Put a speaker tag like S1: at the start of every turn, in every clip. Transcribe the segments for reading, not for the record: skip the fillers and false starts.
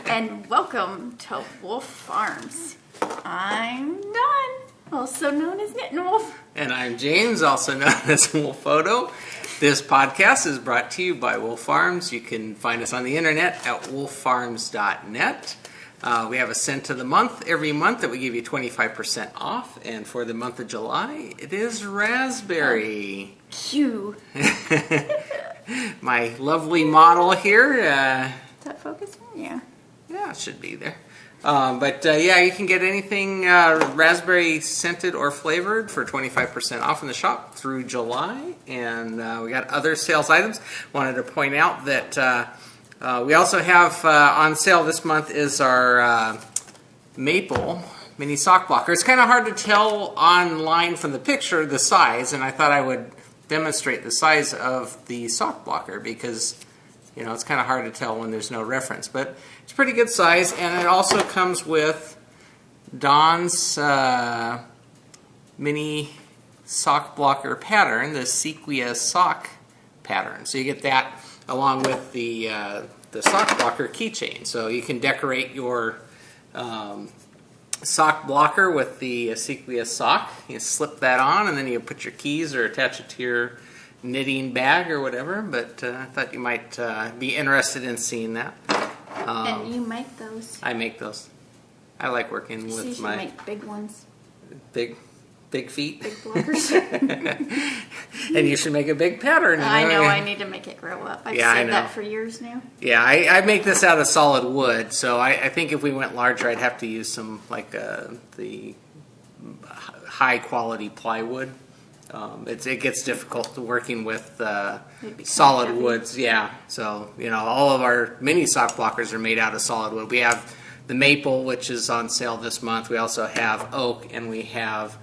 S1: And welcome to Wolf Farms. I'm Dawn, also known as Knittin' Wolf.
S2: And I'm James, also known as Wolf Photo. This podcast is brought to you by Wolf Farms. You can find us on the internet at wolffarms.net. We have a scent of the month every month that we give you 25% off. And for the month of July, it is raspberry.
S1: Q.
S2: My lovely model here.
S1: Is that focusing? Yeah.
S2: Yeah, it should be there. Yeah, you can get anything raspberry scented or flavored for 25% off in the shop through July. And we got other sales items. Wanted to point out that we also have on sale this month is our maple mini sock blocker. It's kind of hard to tell online from the picture the size, and I thought I would demonstrate the size of the sock blocker because, you know, it's kind of hard to tell when there's no reference. But it's pretty good size, and it also comes with Dawn's mini sock blocker pattern, the Sequia sock pattern. So you get that along with the sock blocker keychain. So you can decorate your sock blocker with the Sequia sock. You slip that on, and then you put your keys or attach it to your knitting bag or whatever. But I thought you might be interested in seeing that.
S1: And you make those.
S2: I make those. I like working with
S1: you should
S2: my
S1: make big ones.
S2: big feet.
S1: Big blockers.
S2: And you should make a big pattern.
S1: I know, I need to make it grow up. I've said that for years now.
S2: Yeah, I make this out of solid wood, so I think if we went larger, I'd have to use some, like, the high-quality plywood. It gets difficult working with solid woods, yeah. So, you know, all of our mini sock blockers are made out of solid wood. We have the maple, which is on sale this month. We also have oak, and we have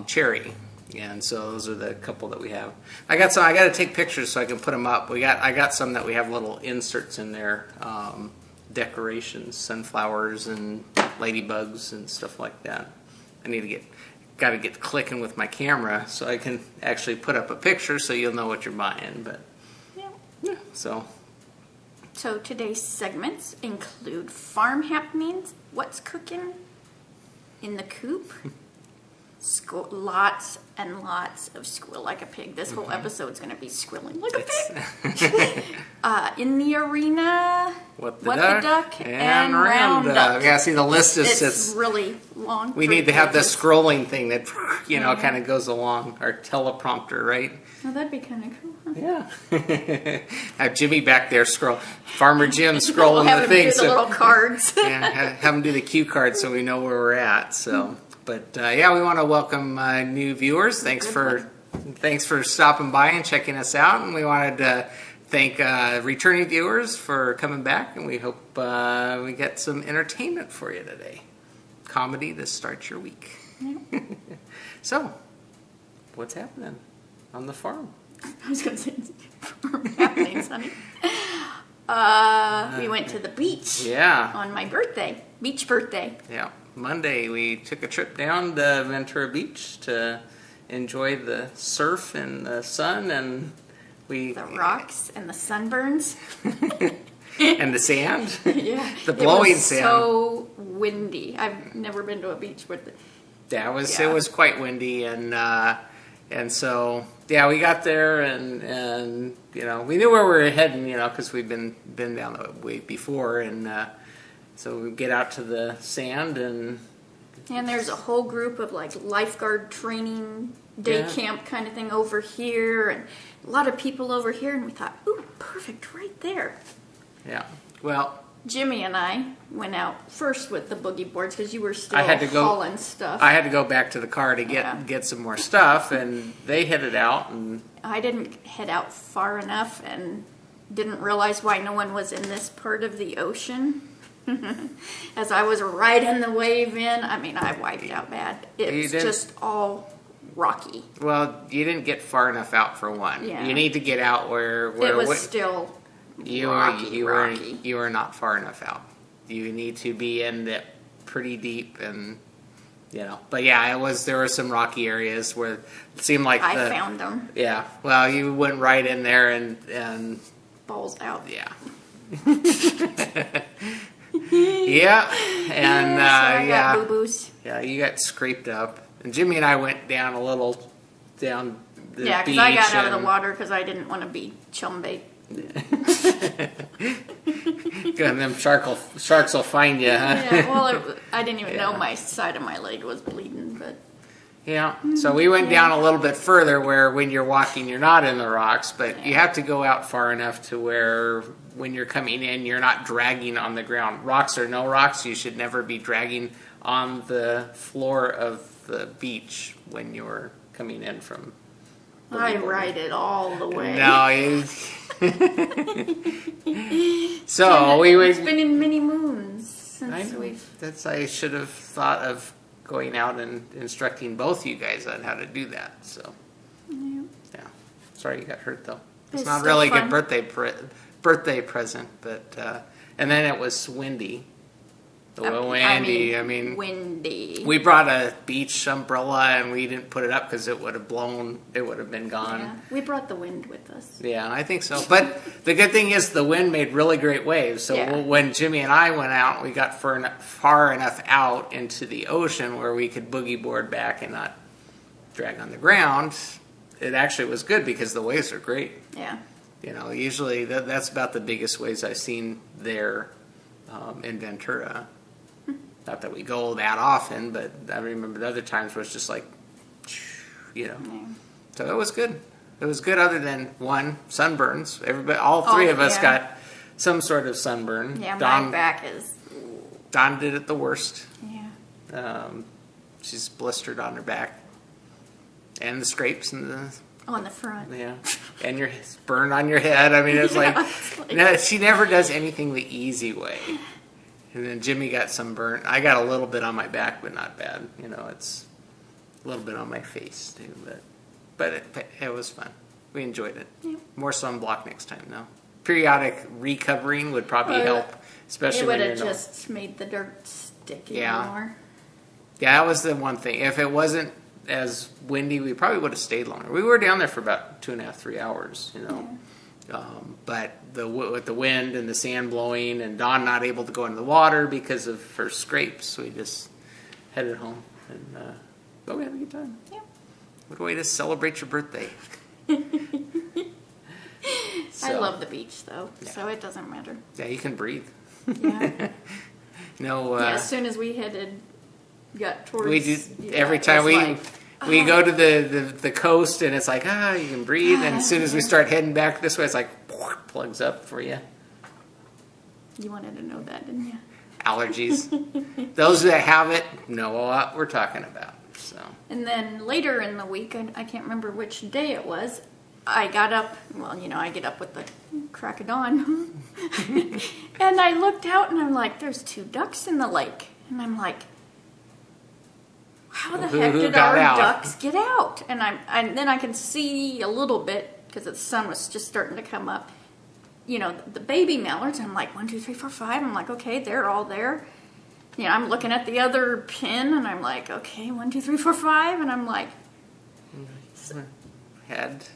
S2: cherry. And so those are the couple that we have. I got to take pictures so I can put them up. I got some that we have little inserts in there, decorations, sunflowers and ladybugs and stuff like that. I need to got to get clicking with my camera so I can actually put up a picture so you'll know what you're buying. But yeah. So
S1: today's segments include farm happenings, what's cooking in the coop. Lots and lots of squeal like a pig. This whole episode's going to be squealing like a pig. In the arena, what the duck and roundup.
S2: Yeah, see the list
S1: it's really long.
S2: We need to have the scrolling thing that, you know, kind of goes along, our teleprompter, right?
S1: Oh, that'd be kind of cool. Huh?
S2: Yeah. Have Jimmy back there Farmer Jim scrolling
S1: we'll
S2: the things.
S1: Do the little cards.
S2: Yeah, have him do the cue cards so we know where we're at. So. But yeah, we want to welcome new viewers. Thanks for stopping by and checking us out. And we wanted to thank returning viewers for coming back. And we hope we get some entertainment for you today. Comedy to start your week. Yeah. So, what's happening on the farm?
S1: I was going to say farm happenings, honey. We went to the beach.
S2: Yeah.
S1: On my birthday. Beach birthday.
S2: Yeah. Monday, we took a trip down to Ventura Beach to enjoy the surf and the sun, and the
S1: rocks and the sunburns
S2: and the sand.
S1: Yeah,
S2: the blowing sand.
S1: So windy. I've never been to a beach with it.
S2: Yeah, it was quite windy, and so yeah, we got there, and you know, we knew where we were heading, you know, because we'd been down the way before, and. So we get out to the sand and there's a whole
S1: group of like lifeguard training day camp kind of thing over here and a lot of people over here, and we thought, ooh, perfect right there.
S2: Yeah. Well,
S1: Jimmy and I went out first with the boogie boards because you were still hauling stuff.
S2: I had to go back to the car to get some more stuff, and they headed out. And
S1: I didn't head out far enough and didn't realize why no one was in this part of the ocean. As I was riding the wave in, I mean, I wiped out bad. It was just all rocky.
S2: Well, you didn't get far enough out for one. Yeah. You need to get out where
S1: it was still rocky.
S2: You were not far enough out. You need to be in it pretty deep, and you know. But yeah, there were some rocky areas where it seemed like
S1: I found them.
S2: Yeah. Well, you went right in there and
S1: balls out.
S2: Yeah. Yeah, and
S1: So I got
S2: yeah,
S1: boo-boos.
S2: yeah, you got scraped up, and Jimmy and I went down a little down the
S1: Yeah,
S2: beach.
S1: because I got out of the water because I didn't want to be chum bait.
S2: And them sharks will find you, huh?
S1: Yeah, well, I didn't even know my side of my leg was bleeding, but
S2: Yeah, so we went down a little bit further where when you're walking, you're not in the rocks, but you have to go out far enough to where when you're coming in, you're not dragging on the ground. Rocks or no rocks, you should never be dragging on the floor of the beach when you're coming in from.
S1: I ride it all the way.
S2: No, so we
S1: It's
S2: would.
S1: been in many moons since we've.
S2: I should have thought of going out and instructing both you guys on how to do that. So, yeah. Sorry you got hurt though. It's not
S1: still
S2: really a
S1: fun.
S2: good birthday present, but and then it was windy.
S1: Windy.
S2: We brought a beach umbrella and we didn't put it up because it would have blown. It would have been gone.
S1: Yeah, we brought the wind with us.
S2: Yeah, I think so. But the good thing is the wind made really great waves. So when Jimmy and I went out, we got far enough out into the ocean where we could boogie board back and not drag on the ground. It actually was good because the waves are great.
S1: Yeah.
S2: You know, usually that's about the biggest waves I've seen there in Ventura. Not that we go that often, but I remember the other times where it's just like, you know. Yeah. So it was good. It was good other than one, sunburns. All three of us got some sort of sunburn.
S1: Yeah, my back is...
S2: Dawn did it the worst.
S1: Yeah.
S2: She's blistered on her back. And the scrapes and the...
S1: On the front.
S2: Yeah. And your burn on your head. I mean, it's like she never does anything the easy way. And then Jimmy got some burn. I got a little bit on my back, but not bad. You know, it's a little bit on my face too. But it was fun. We enjoyed it. Yeah. More sunblock next time, though. Periodic recovering would probably help, especially when you're... It would have
S1: just made the dirt sticky more.
S2: Yeah, that was the one thing. If it wasn't as windy, we probably would have stayed longer. We were down there for about 2.5, 3 hours, you know. Yeah. But with the wind and the sand blowing and Dawn not able to go into the water because of her scrapes, we just headed home. And we had a good time. Yeah. What a way to celebrate your birthday.
S1: I love the beach, though, so it doesn't matter.
S2: Yeah, you can breathe.
S1: Yeah.
S2: As
S1: soon as we got towards...
S2: We do, every time we go to the coast and it's like, you can breathe. And as soon as we start heading back this way, it's like, plugs up for you.
S1: You wanted to know that, didn't you?
S2: Allergies. Those that have it know what we're talking about. So. And
S1: then later in the week, I can't remember which day it was, I got up, I get up with the crack of dawn. And I looked out and I'm like, there's 2 ducks in the lake. And I'm like, how the heck did our ducks get out? And then I can see a little bit because the sun was just starting to come up. You know, the baby mallards. I'm like 1, 2, 3, 4, 5. I'm like, okay, they're all there. You know, I'm looking at the other pin and I'm like, okay, 1, 2, 3, 4, 5. And I'm like,
S2: had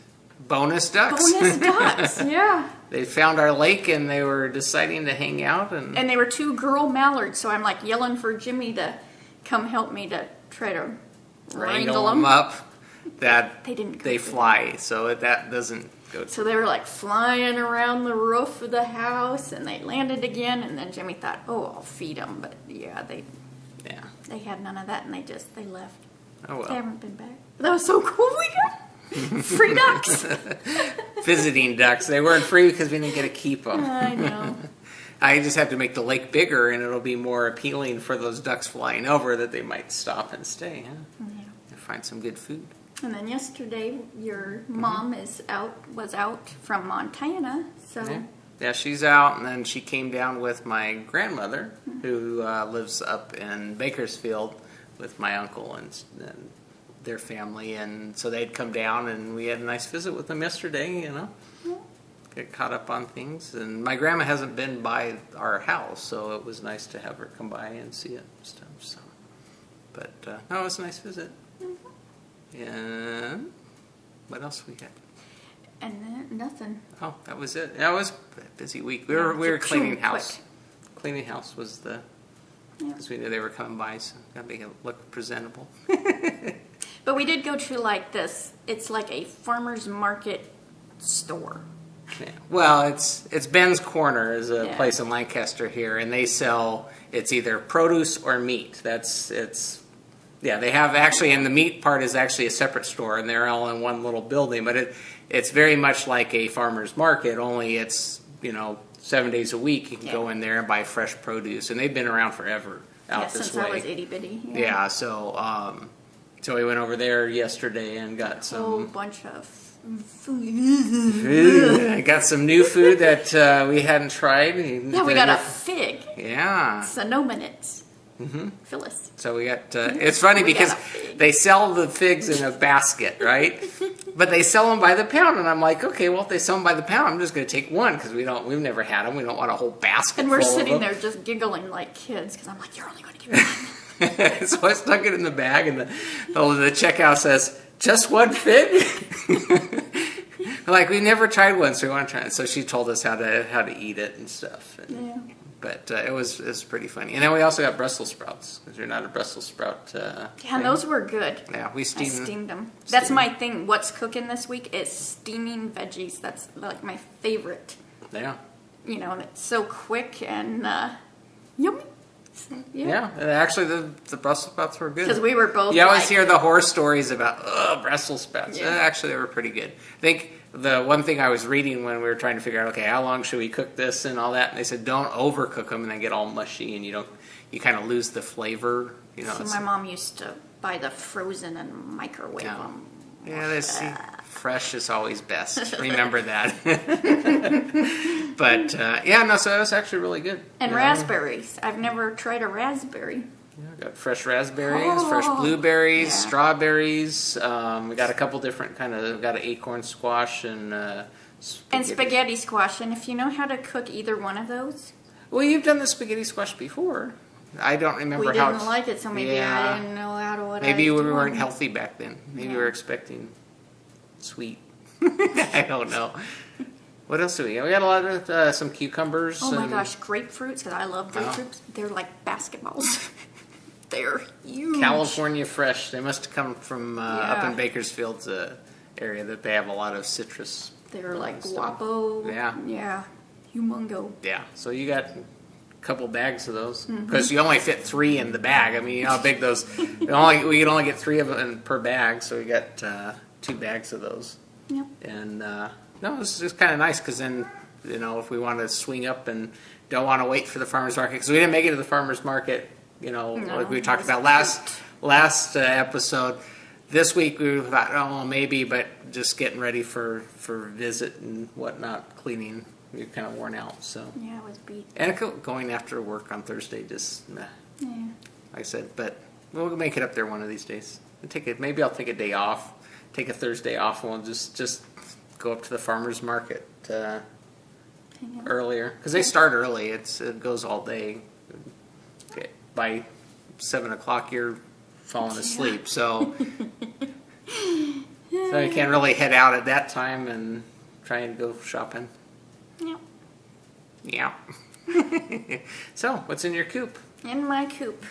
S2: bonus ducks.
S1: Bonus ducks, yeah.
S2: They found our lake and they were deciding to hang out and
S1: they were 2 girl mallards. So I'm like yelling for Jimmy to come help me to try to wrangle them
S2: up. That
S1: they
S2: fly, so that doesn't go.
S1: So they were like flying around the roof of the house, and they landed again. And then Jimmy thought, "Oh, I'll feed them," but they had none of that, and they left.
S2: Oh well,
S1: they haven't been back. But that was so cool. We got free ducks,
S2: visiting ducks. They weren't free because we didn't get to keep them.
S1: I know.
S2: I just have to make the lake bigger, and it'll be more appealing for those ducks flying over that they might stop and stay. Huh? Yeah. And find some good food.
S1: And then yesterday, your mom was out from Montana, so...
S2: Yeah, she's out, and then she came down with my grandmother, who lives up in Bakersfield with my uncle and their family, and so they'd come down, and we had a nice visit with them yesterday, you know. Yeah. Get caught up on things, and my grandma hasn't been by our house, so it was nice to have her come by and see it and stuff, so... But, no, it was a nice visit. And what else we got?
S1: And then nothing.
S2: Oh, that was it. That was a busy week. We were cleaning house. cleaning house was because we knew they were coming by, so got to make it look presentable.
S1: But we did go to like this. It's like a farmer's market store.
S2: Yeah. Well, it's Ben's Corner is a place in Lancaster here, and they sell, it's either produce or meat. They have actually, and the meat part is actually a separate store, and they're all in one little building, but it's very much like a farmer's market, only it's, 7 days a week you can go in there and buy fresh produce, and they've been around forever out this way.
S1: Since I was itty bitty.
S2: Yeah, so we went over there yesterday and got some...
S1: A whole bunch of food.
S2: I got some new food that we hadn't tried.
S1: Yeah, we got a fig.
S2: Yeah.
S1: Sonominutes. Phyllis.
S2: So we got, it's funny because they sell the figs in a basket, right? But they sell them by the pound, and I'm like, okay, well, if they sell them by the pound, I'm just going to take one because we've never had them. We don't want a whole basket.
S1: And we're sitting there just giggling like kids because I'm like, you're only going to give me one.
S2: So I stuck it in the bag, and the checkout says, just one fig? Like, we never tried one, so we want to try it. So she told us how to eat it and stuff. And, but it was pretty funny. And then we also got Brussels sprouts, because you're not a Brussels sprout
S1: and those were good.
S2: Yeah, we steamed
S1: them. That's my thing. What's cooking this week is steaming veggies. That's like my favorite.
S2: Yeah.
S1: And it's so quick and yummy.
S2: Yeah, actually, the Brussels sprouts were good.
S1: Because we were both.
S2: You always hear the horror stories about Brussels sprouts. Yeah. Actually, they were pretty good. I think the one thing I was reading when we were trying to figure out, okay, how long should we cook this and all that, and they said don't overcook them and they get all mushy and you kind of lose the flavor.
S1: So my mom used to buy the frozen and microwave them.
S2: Yeah, fresh is always best. Remember that. But so it was actually really good.
S1: And raspberries. I've never tried a raspberry.
S2: Yeah, we got fresh raspberries, fresh blueberries, strawberries. We got a couple different got an acorn squash and
S1: spaghetti squash. And if you know how to cook either one of those.
S2: Well, you've done the spaghetti squash before. I don't remember how.
S1: We didn't like it, so maybe I didn't know how to.
S2: Maybe we weren't healthy back then. Maybe we were expecting sweet. I don't know. What else do we got? We got a lot of some cucumbers.
S1: Oh my gosh, grapefruits, because I love grapefruits. They're like basketballs. They're huge.
S2: California fresh. They must have come from up in Bakersfield's area that they have a lot of citrus.
S1: They're like guapo.
S2: Yeah.
S1: Yeah. Humongo.
S2: Yeah. So you got a couple bags of those because you only fit 3 in the bag. I mean, you know how big those. We can only get 3 of them per bag, so we got 2 bags of those.
S1: Yep.
S2: And it's just kind of nice because then if we want to swing up and don't want to wait for the farmers market because we didn't make it to the farmers market. Like we talked about last episode. This week we thought, maybe, but just getting ready for visit and whatnot, cleaning. We were kind of worn out, so.
S1: Yeah, it was beat.
S2: And going after work on Thursday, just meh. Yeah. Like I said, but we'll make it up there one of these days. Maybe I'll take a day off, take a Thursday off, and we'll just go up to the farmers market earlier because they start early. It goes all day. Okay. By 7 o'clock, you're falling asleep, so you can't really head out at that time and try and go shopping. Yeah. So, what's in your coop?
S1: In my coop.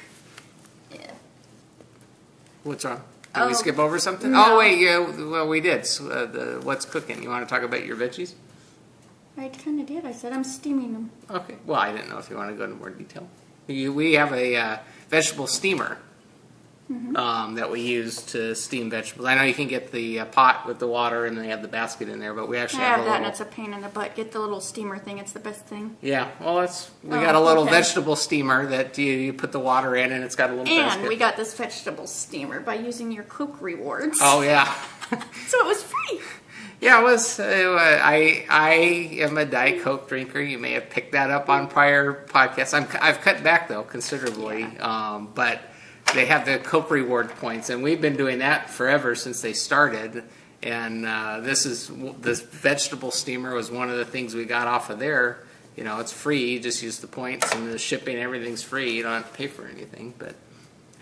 S1: Yeah.
S2: What's wrong? Did we skip over something?
S1: No.
S2: Oh, wait, yeah, well, we did. So, what's cooking? You want to talk about your veggies?
S1: I kind of did. I said I'm steaming them.
S2: Okay. Well, I didn't know if you want to go into more detail. We have a vegetable steamer that we use to steam vegetables. I know you can get the pot with the water and they have the basket in there, but we actually have
S1: that and it's a pain in the butt. Get the little steamer thing. It's the best thing.
S2: Yeah. Well, we got a little vegetable steamer that you put the water in and it's got a little basket.
S1: And we got this vegetable steamer by using your Coop rewards.
S2: Oh, yeah.
S1: So it was free.
S2: Yeah, it was. I am a Diet Coke drinker. You may have picked that up on prior podcasts. I've cut back though considerably, but they have the Coke reward points, and we've been doing that forever since they started. And this vegetable steamer was one of the things we got off of there. It's free. You just use the points, and the shipping, everything's free. You don't have to pay for anything. But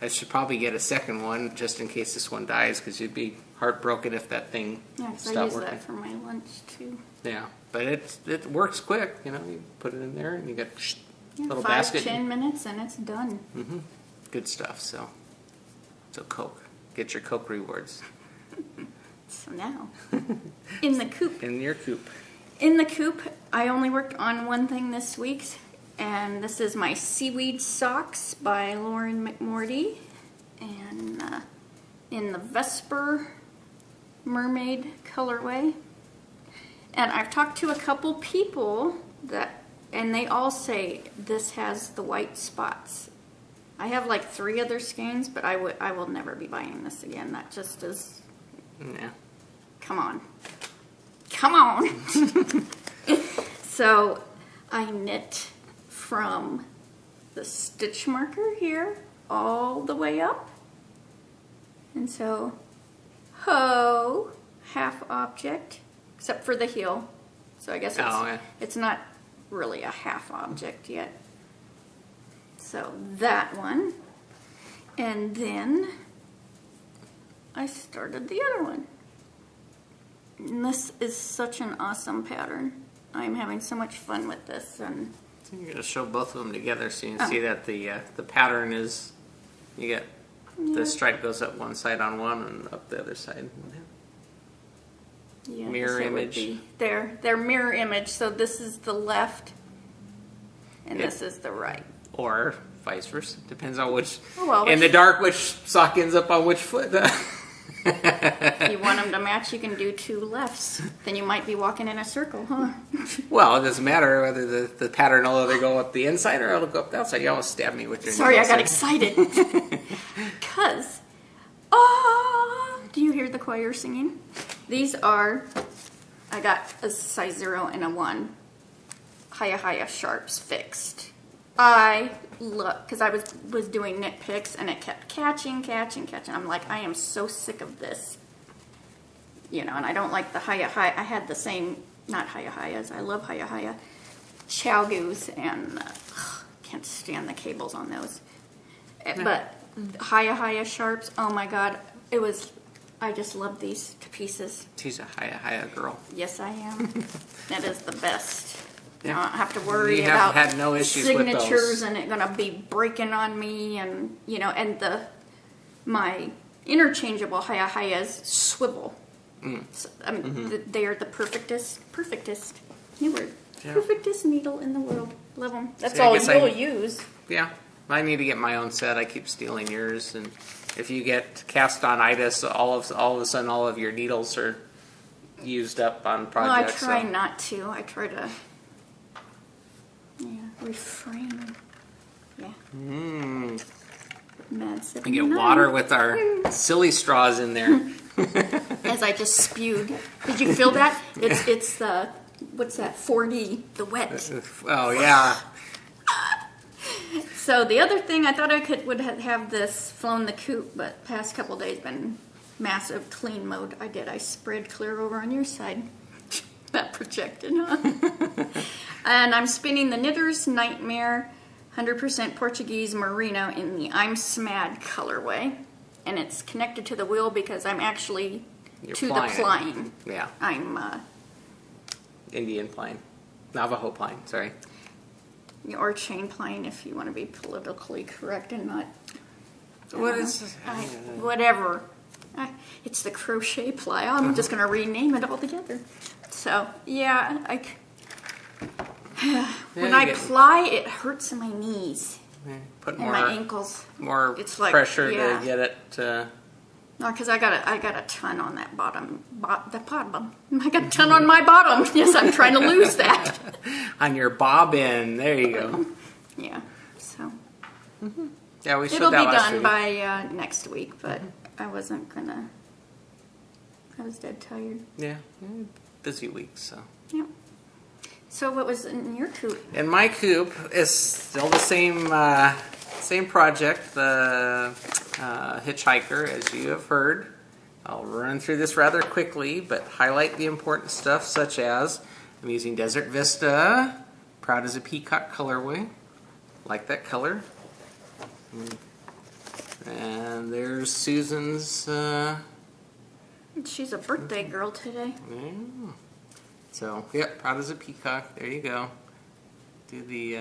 S2: I should probably get a second one just in case this one dies, because you'd be heartbroken if that thing stopped
S1: I use
S2: working.
S1: that for my lunch too.
S2: Yeah, but it works quick. You put it in there and you got
S1: Yeah,
S2: little
S1: 5,
S2: basket.
S1: 10 minutes and it's done.
S2: Good stuff. So Coke. Get your Coke rewards.
S1: So now, in the coop.
S2: In your coop.
S1: In the coop, I only worked on one thing this week, and this is my Seaweed Socks by Lauren McMorty, and in the Vesper Mermaid colorway. And I've talked to a couple people and they all say this has the white spots. I have like 3 other skeins, but I will never be buying this again. That just is.
S2: Yeah.
S1: Come on. So I knit from the stitch marker here all the way up. And so half object, except for the heel. So I guess it's not really a half object yet. So that one. And then I started the other one. And this is such an awesome pattern. I'm having so much fun with this. And
S2: So you're going to show both of them together so you can see that the pattern is, you get the stripe goes up one side on one and up the other side.
S1: yeah,
S2: Mirror
S1: this would
S2: image.
S1: be their mirror image. So this is the left and this is the right.
S2: Or vice versa. Depends on which,
S1: well,
S2: in the dark, which sock ends up on which foot.
S1: If you want them to match, you can do 2 lefts. Then you might be walking in a circle, huh?
S2: Well, it doesn't matter whether the pattern will either go up the inside or it'll go up the outside. You almost stab me with your
S1: Sorry, I
S2: needle,
S1: got excited. Because, do you hear the choir singing? These are, I got a size 0 and a 1 Haya sharps fixed. I look, because I was doing knit picks and it kept catching. I'm like, I am so sick of this. You know, and I don't like the Haya. I had the same, not Hayas. I love Haya. Chalgoos, and can't stand the cables on those. But Haya sharps, oh my God. I just love these to pieces.
S2: She's a Haya girl.
S1: Yes, I am. That is the best.
S2: Yeah.
S1: I don't have to worry
S2: You have
S1: about
S2: had no issues with
S1: signatures
S2: those.
S1: and it gonna be breaking on me, and and my interchangeable Hayas swivel. So, I mean, they are the perfectest new word, perfectest needle in the world. Love them. That's
S2: See, I
S1: all
S2: guess
S1: you'll use.
S2: Yeah, I need to get my own set. I keep stealing yours, and if you get cast on itis, all of a sudden all of your needles are used up on projects.
S1: Well, I try not to. I try to refrain. Yeah. Mad sipping.
S2: We get water with our silly straws in there.
S1: As I just spewed. Did you feel that? It's the, what's that, 4D, the wet.
S2: Oh, yeah.
S1: So the other thing, I thought I would have this flown the coop, but past couple days been massive clean mode. I spread clear over on your side. That projected, huh? And I'm spinning the Knitter's Nightmare 100% Portuguese Merino in the I'm Smad colorway. And it's connected to the wheel because I'm actually
S2: You're
S1: the
S2: plying.
S1: plying.
S2: Yeah.
S1: I'm
S2: Indian plying. Navajo plying, sorry.
S1: or chain plying if you want to be politically correct and not.
S2: What is
S1: whatever. It's the crochet ply. I'm just going to rename it altogether. So yeah, when I ply, it hurts in my knees
S2: Put
S1: and
S2: more,
S1: my ankles.
S2: more
S1: It's like,
S2: pressure
S1: yeah.
S2: to get it to...
S1: No, because I got a ton on that bottom. The bottom. I got a ton on my bottom. Yes, I'm trying to lose that.
S2: On your bobbin. There you go.
S1: Yeah. So
S2: Yeah, we showed
S1: it'll be
S2: that last
S1: done
S2: week.
S1: by next week, but I wasn't gonna. I was dead tired.
S2: Yeah, busy week, so.
S1: Yeah. So what was in your coop?
S2: In my coop is still the same project, the Hitchhiker, as you have heard. I'll run through this rather quickly, but highlight the important stuff, such as I'm using Desert Vista, proud as a peacock colorway. Like that color. And there's Susan's.
S1: She's a birthday girl today.
S2: Yeah. So, yep, proud as a peacock. There you go. Do the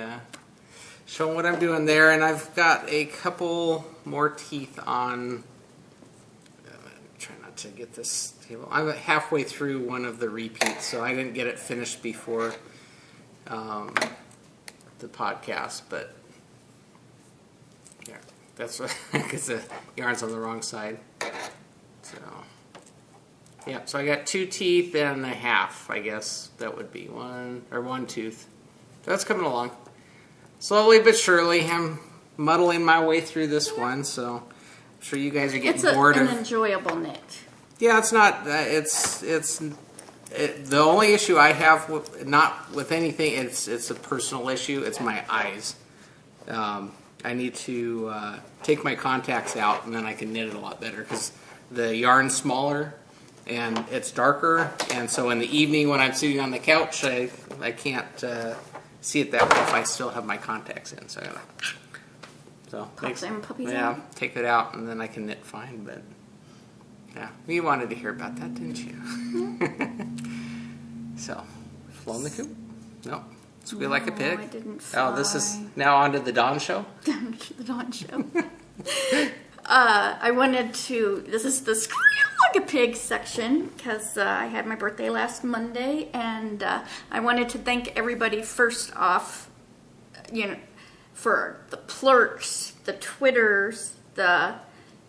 S2: showing what I'm doing there, and I've got a couple more teeth on. Try not to get this table. I'm halfway through one of the repeats, so I didn't get it finished before the podcast, but yeah, that's what, because the yarn's on the wrong side. So yeah, so I got 2 teeth and a half, I guess that would be one tooth. So that's coming along slowly but surely. I'm muddling my way through this one, so I'm sure you guys are getting bored of.
S1: It's an enjoyable knit.
S2: Yeah, it's not. The only issue I have not with anything. It's a personal issue. It's my eyes. I need to take my contacts out, and then I can knit it a lot better because the yarn's smaller and it's darker. And so in the evening when I'm sitting on the couch, I can't see it that well if I still have my contacts in. So I gotta take it out, and then I can knit fine. But yeah, you wanted to hear about that, didn't you? So, flown the coop? No. Squeal like a pig?
S1: I didn't fly.
S2: Oh, this is now on to the Dawn Show?
S1: The Dawn Show. I wanted to, this is the Squeal like a pig section, because I had my birthday last Monday, and I wanted to thank everybody first off, for the plurks, the Twitters, the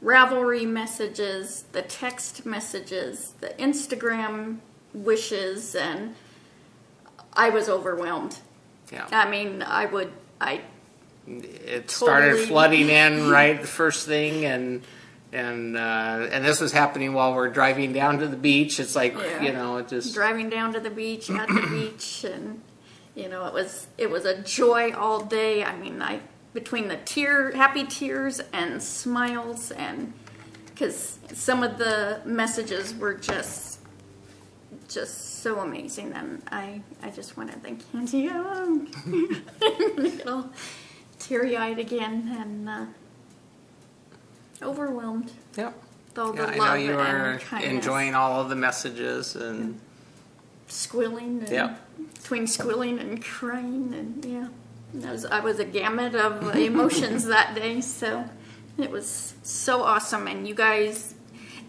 S1: Ravelry messages, the text messages, the Instagram wishes, and I was overwhelmed.
S2: Yeah.
S1: I mean,
S2: it started flooding in right the first thing, and this was happening while we're driving down to the beach. It's like, it just
S1: driving down to the beach, at the beach, and it was a joy all day. I mean, between the happy tears and smiles, and because some of the messages were just so amazing, and I just want to thank Angie. Get all teary-eyed again and overwhelmed.
S2: Yep.
S1: With all the love,
S2: I know you are
S1: kindness.
S2: enjoying all of the messages and
S1: squealing. And between squealing and crying, and I was a gamut of emotions that day, so it was so awesome. And you guys,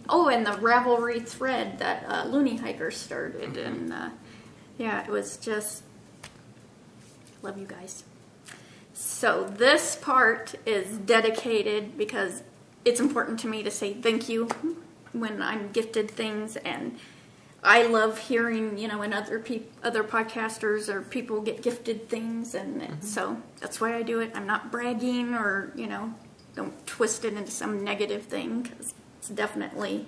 S1: and the Ravelry thread that Looney Hiker started, and it was just, love you guys. So this part is dedicated because it's important to me to say thank you when I'm gifted things, and I love hearing, when other podcasters or people get gifted things, and so that's why I do it. I'm not bragging or, don't twist it into some negative thing, because it's definitely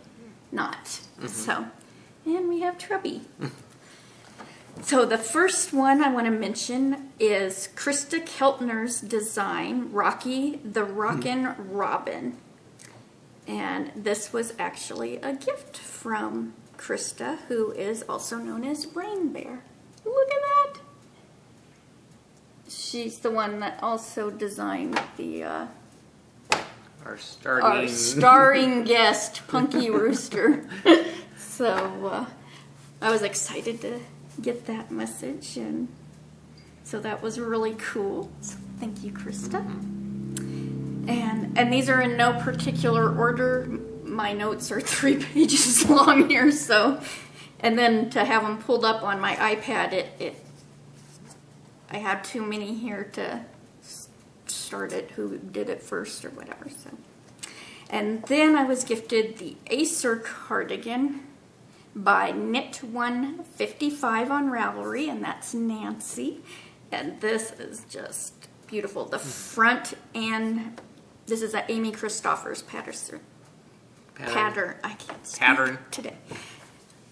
S1: not. So, and we have Trubby. So the first one I want to mention is Krista Keltner's design, Rockin Robin. And this was actually a gift from Krista, who is also known as Brain Bear. Look at that! She's the one that also designed the
S2: our
S1: starring guest, Punky Rooster. So I was excited to get that message, and so that was really cool. So thank you, Krista. And these are in no particular order. My notes are 3 pages long here, so, and then to have them pulled up on my iPad, I had too many here to start it, who did it first or whatever. So, and then I was gifted the Acer Cardigan by Knit155 on Ravelry, and that's Nancy. And this is just beautiful. The front, and this is a Amy Christoffers pattern. I can't speak today.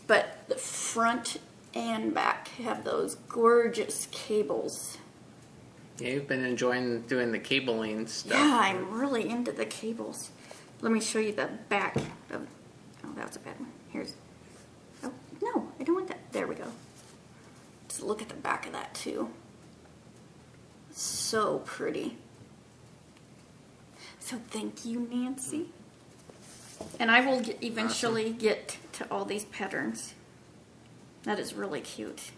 S1: But the front and back have those gorgeous cables.
S2: Yeah, you've been enjoying doing the cabling stuff.
S1: Yeah, I'm really into the cables. Let me show you the back of, that was a bad one. No, I don't want that. There we go. Just look at the back of that too. So pretty. So thank you, Nancy. And I will eventually get to all these patterns. That is really cute.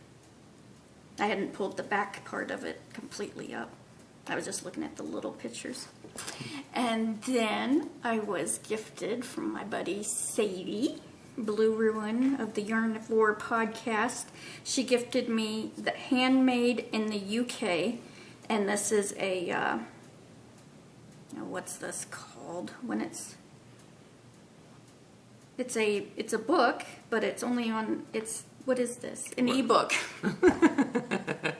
S1: I hadn't pulled the back part of it completely up. I was just looking at the little pictures. And then I was gifted from my buddy Sadie, Blue Ruin of the Yarn of Lore podcast. She gifted me the Handmade in the UK, and this is a, what's this called? When it's a book, but it's only on, what is this? An ebook.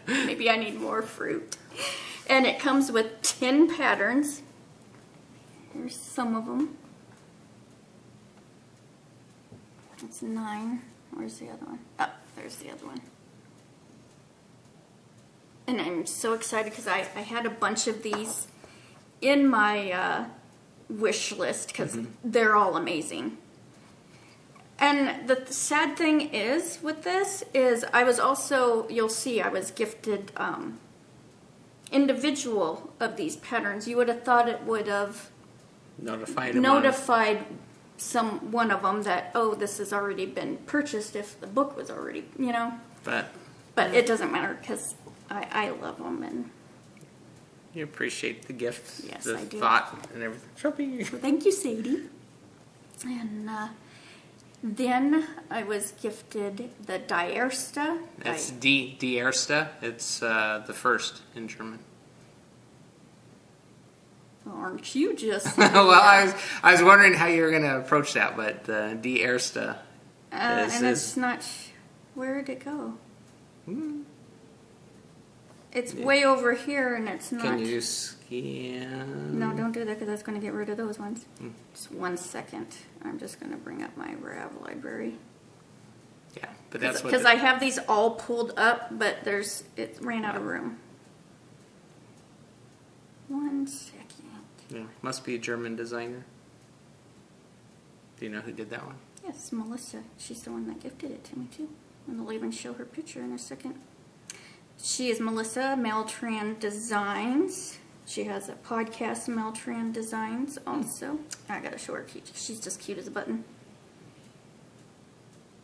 S1: Maybe I need more fruit. And it comes with 10 patterns. Here's some of them. It's 9. Where's the other one? Oh, there's the other one. And I'm so excited because I had a bunch of these in my wish list because they're all amazing. And the sad thing is with this is I was also, you'll see, I was gifted individual of these patterns. You would have thought it would have notified one of them that, oh, this has already been purchased if the book was already, But it doesn't matter because I love them and
S2: you appreciate the gift,
S1: yes,
S2: the
S1: I do.
S2: thought, and everything.
S1: Well, thank you, Sadie. And then I was gifted the Diersta.
S2: It's Diersta. It's the first in German.
S1: Well, aren't you just?
S2: Well, I was wondering how you were going to approach that, but Diersta.
S1: And it's not. Where did it go? It's way over here, and it's not.
S2: Can you scan?
S1: No, don't do that because that's going to get rid of those ones. Just 1 second. I'm just going to bring up my RAV library.
S2: Yeah, but that's
S1: because I have these all pulled up, but it ran out of room. 1 second.
S2: Yeah, must be a German designer. Do you know who did that one?
S1: Yes, Melissa. She's the one that gifted it to me too. And I'll even show her picture in a second. She is Melissa, Meltram Designs. She has a podcast, Meltram Designs, also. I gotta show her. She's just cute as a button.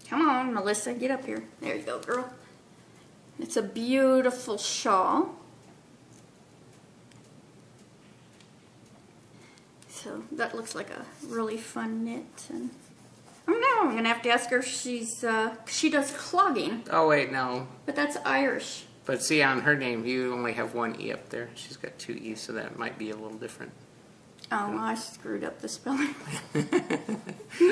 S1: Come on, Melissa, get up here. There you go, girl. It's a beautiful shawl. So that looks like a really fun knit. And I don't know. I'm gonna have to ask her if she does clogging.
S2: Oh wait, no.
S1: But that's Irish.
S2: But see, on her name, you only have one E up there. She's got 2 E's, so that might be a little different.
S1: Oh, well, I screwed up the spelling.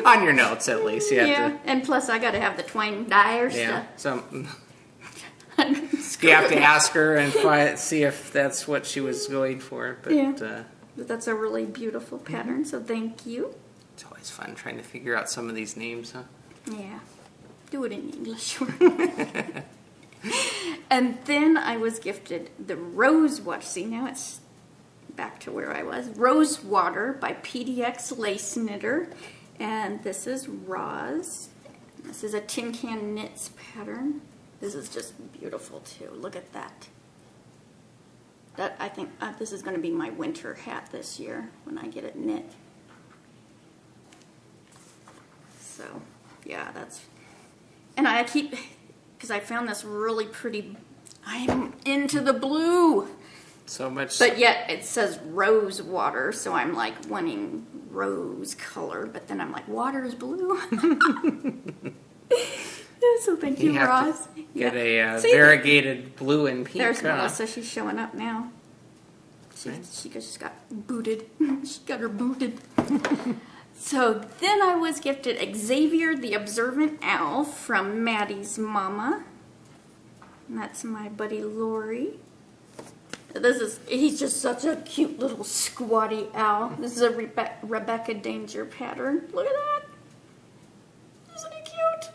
S2: On your notes, at least. You have to,
S1: and plus I got to have the twine Diersta.
S2: Yeah, so you have to ask her and see if that's what she was going for. But,
S1: yeah. But that's a really beautiful pattern, so thank you.
S2: It's always fun trying to figure out some of these names, huh?
S1: Yeah. Do it in English. And then I was gifted the Rose Water. See, now it's back to where I was. Rose Water by PDX Lace Knitter. And this is Roz. This is a Tin Can Knits pattern. This is just beautiful, too. Look at that. I think this is going to be my winter hat this year when I get it knit. So, yeah, that's... And I keep... Because I found this really pretty... I'm into the blue.
S2: So much...
S1: But yet it says rose water, so I'm like wanting rose color. But then I'm like, water is blue. So thank you, Roz.
S2: Get a variegated blue and pink.
S1: There's Melissa. She's showing up now. She just got booted. She got her booted. So then I was gifted Xavier the Observant Owl from Maddie's Mama. And that's my buddy Lori. He's just such a cute little squatty owl. This is a Rebecca Danger pattern. Look at that. Isn't he cute?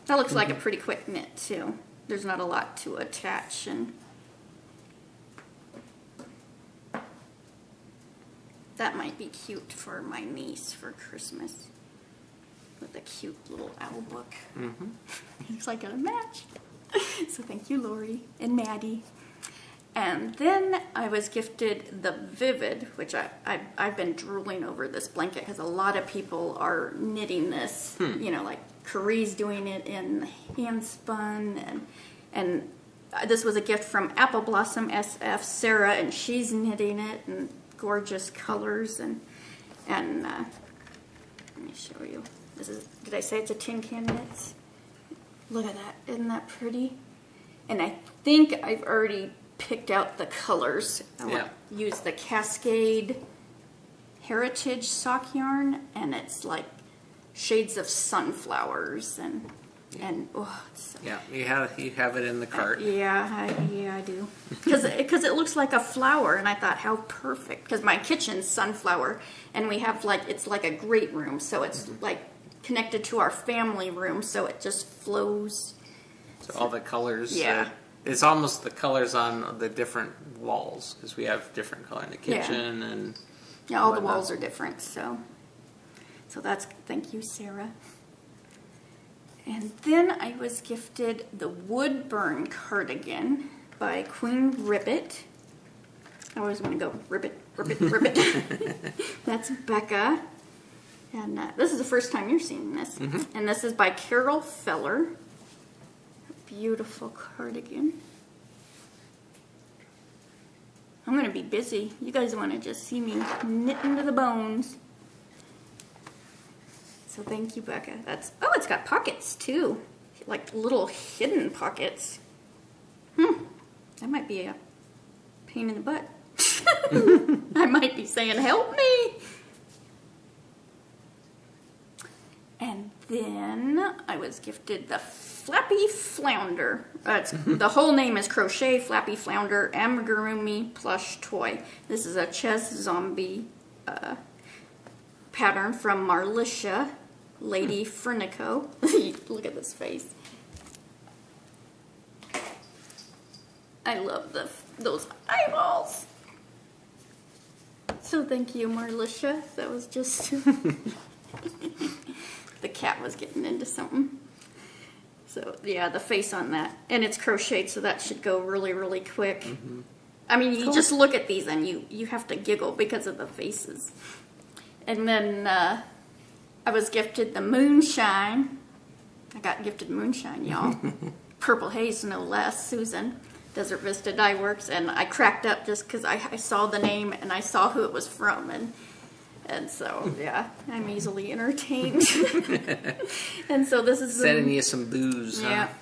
S1: That looks like a pretty quick knit too. There's not a lot to attach and that might be cute for my niece for Christmas. With a cute little owl book. Looks like a match. So thank you, Lori and Maddie. And then I was gifted the Vivid, which I've been drooling over this blanket because a lot of people are knitting this. You know, like Carrie's doing it in hand spun, and this was a gift from Apple Blossom SF Sarah, and she's knitting it in gorgeous colors. And let me show you. This is, did I say it's a tin can knits? Look at that. Isn't that pretty? And I think I've already picked out the colors. I want to use the Cascade Heritage sock yarn, and it's like shades of sunflowers and oh, it's so
S2: you have it in the cart.
S1: I do, because it looks like a flower, and I thought how perfect, because my kitchen's sunflower, and we have like, it's like a great room, so it's like connected to our family room, so it just flows.
S2: So all the colors. It's almost the colors on the different walls, because we have different color in the kitchen and.
S1: Yeah, all the walls are different, so that's, thank you, Sarah. And then I was gifted the Woodburn cardigan by Queen Ribbit. I always want to go ribbit, ribbit, ribbit. That's Becca. And this is the first time you're seeing this. Mm-hmm. And this is by Carol Feller. A beautiful cardigan. I'm going to be busy. You guys want to just see me knitting to the bones. So thank you, Becca. That's, oh, it's got pockets too. Like little hidden pockets. That might be a pain in the butt. I might be saying, help me. And then I was gifted the Flappy Flounder. The whole name is Crochet Flappy Flounder Amigurumi Plush Toy. This is a Ches Zombie pattern from Marlicia Lady Fernico. Look at this face. I love those eyeballs. So thank you, Marlicia. That was just... The cat was getting into something. So, yeah, the face on that. And it's crocheted, so that should go really, really quick. Mm-hmm. I mean, you just look at these and you have to giggle because of the faces. And then I was gifted the Moonshine. I got gifted Moonshine, y'all. Purple Haze, no less. Susan, Desert Vista Dye Works. And I cracked up just because I saw the name and I saw who it was from. And so, yeah, I'm easily entertained. And so this is...
S2: Sending you some booze,
S1: yeah.
S2: Huh?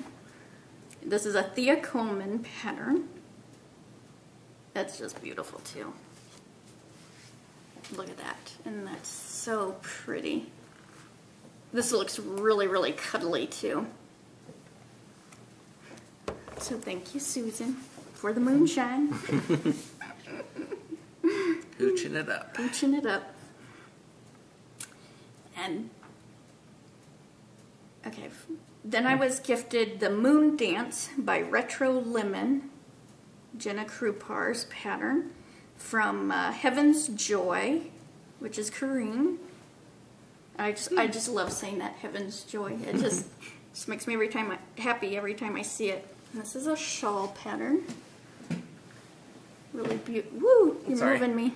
S1: This is a Thea Coleman pattern. That's just beautiful, too. Look at that. And that's so pretty. This looks really, really cuddly, too. So thank you, Susan, for the Moonshine.
S2: Hooching it up.
S1: Hooching it up. And, okay, then I was gifted the Moon Dance by Retro Lemon, Jenna Krupar's pattern, from Heaven's Joy, which is Kareen. I just love saying that, Heaven's Joy. It just makes me happy every time I see it. And this is a shawl pattern. Really beautiful. Woo! You're moving me.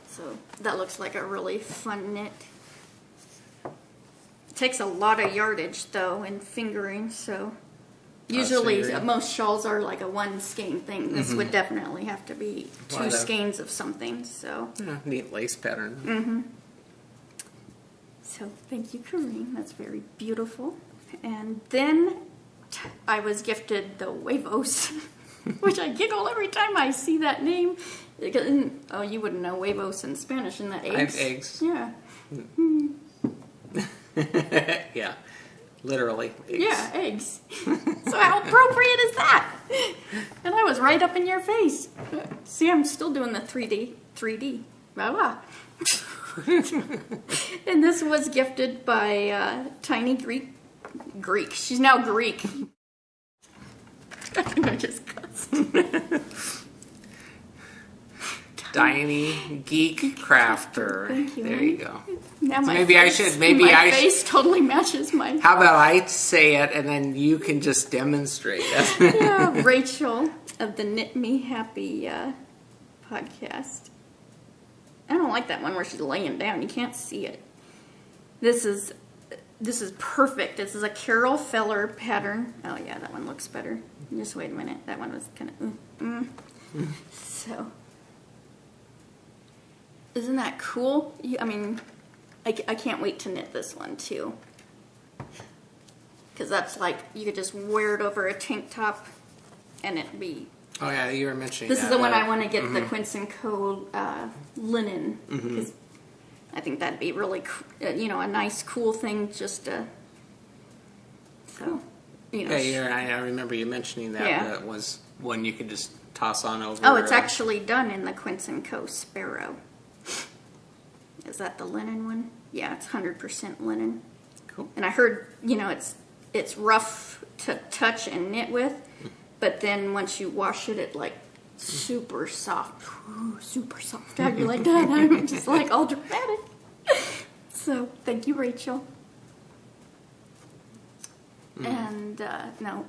S1: So that looks like a really fun knit. It takes a lot of yardage though in fingering, so usually most shawls are like a one skein thing. This would definitely have to be two skeins of something. So
S2: neat lace pattern.
S1: Mm-hmm. So thank you, Kareen. That's very beautiful. And then I was gifted the Huevos, which I giggle every time I see that name. Oh, you wouldn't know Huevos in Spanish, isn't that eggs?
S2: I have eggs.
S1: Yeah.
S2: Yeah, literally eggs.
S1: Yeah, eggs. So how appropriate is that? And I was right up in your face. See, I'm still doing the 3D. Blah, blah. And this was gifted by Tiny Greek. She's now Greek. I think I just cussed.
S2: Tiny Geek Crafter.
S1: Thank you.
S2: There you go.
S1: Now my face totally matches my...
S2: How about I say it and then you can just demonstrate it?
S1: Yeah, Rachel of the Knit Me Happy podcast. I don't like that one where she's laying down. You can't see it. This is this is perfect. This is a Carol Feller pattern. Oh yeah, that one looks better. Just wait a minute. That one was kind of So, isn't that cool? I mean, I can't wait to knit this one too. Because that's like, you could just wear it over a tank top and it'd be...
S2: Oh yeah, you were mentioning
S1: This
S2: that.
S1: is the one I want to get the Quince & Co. Linen. Because I think that'd be really, a nice, cool thing just to... So,
S2: Yeah, I remember you mentioning that.
S1: Yeah.
S2: That was one you could just toss on over.
S1: Oh, it's actually done in the Quince & Co. Sparrow. Is that the linen one? Yeah, it's 100% linen.
S2: Cool.
S1: And I heard, it's rough to touch and knit with, but then once you wash it, it like super soft. Ooh, super soft. How do you like that? I'm just like all dramatic. So, thank you, Rachel. And, no.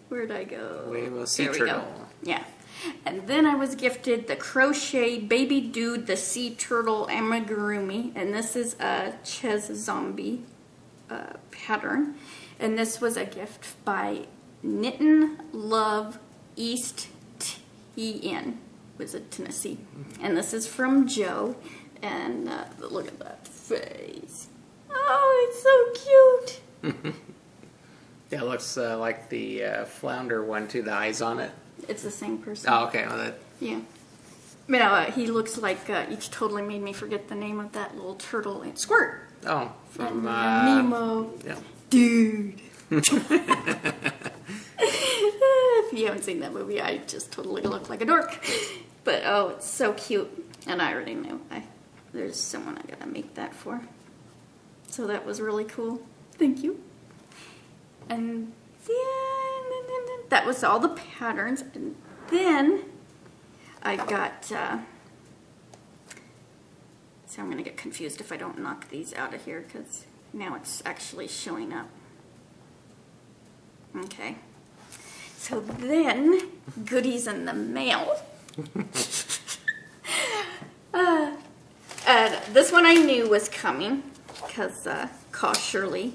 S1: Where'd I go?
S2: Huevos
S1: There we
S2: turtle.
S1: go. Yeah. And then I was gifted the Crochet Baby Dude, the Sea Turtle Amigurumi. And this is a Ches Zombie pattern. And this was a gift by Knittin' Love East TN. Was it Tennessee? And this is from Joe. And look at that face. Oh, it's so cute.
S2: Yeah, it looks like the flounder one too, the eyes on it.
S1: It's the same person.
S2: Oh, okay. Well,
S1: Yeah. But no, he looks like, each totally made me forget the name of that little turtle. Squirt.
S2: Oh, from
S1: Nemo.
S2: Yeah.
S1: Dude. If you haven't seen that movie, I just totally look like a dork. But, oh, it's so cute. And I already knew. There's someone I gotta make that for. So that was really cool. Thank you. And then that was all the patterns. And then I got, so I'm going to get confused if I don't knock these out of here because now it's actually showing up. Okay. So then, goodies in the mail. This one I knew was coming because Call Shirley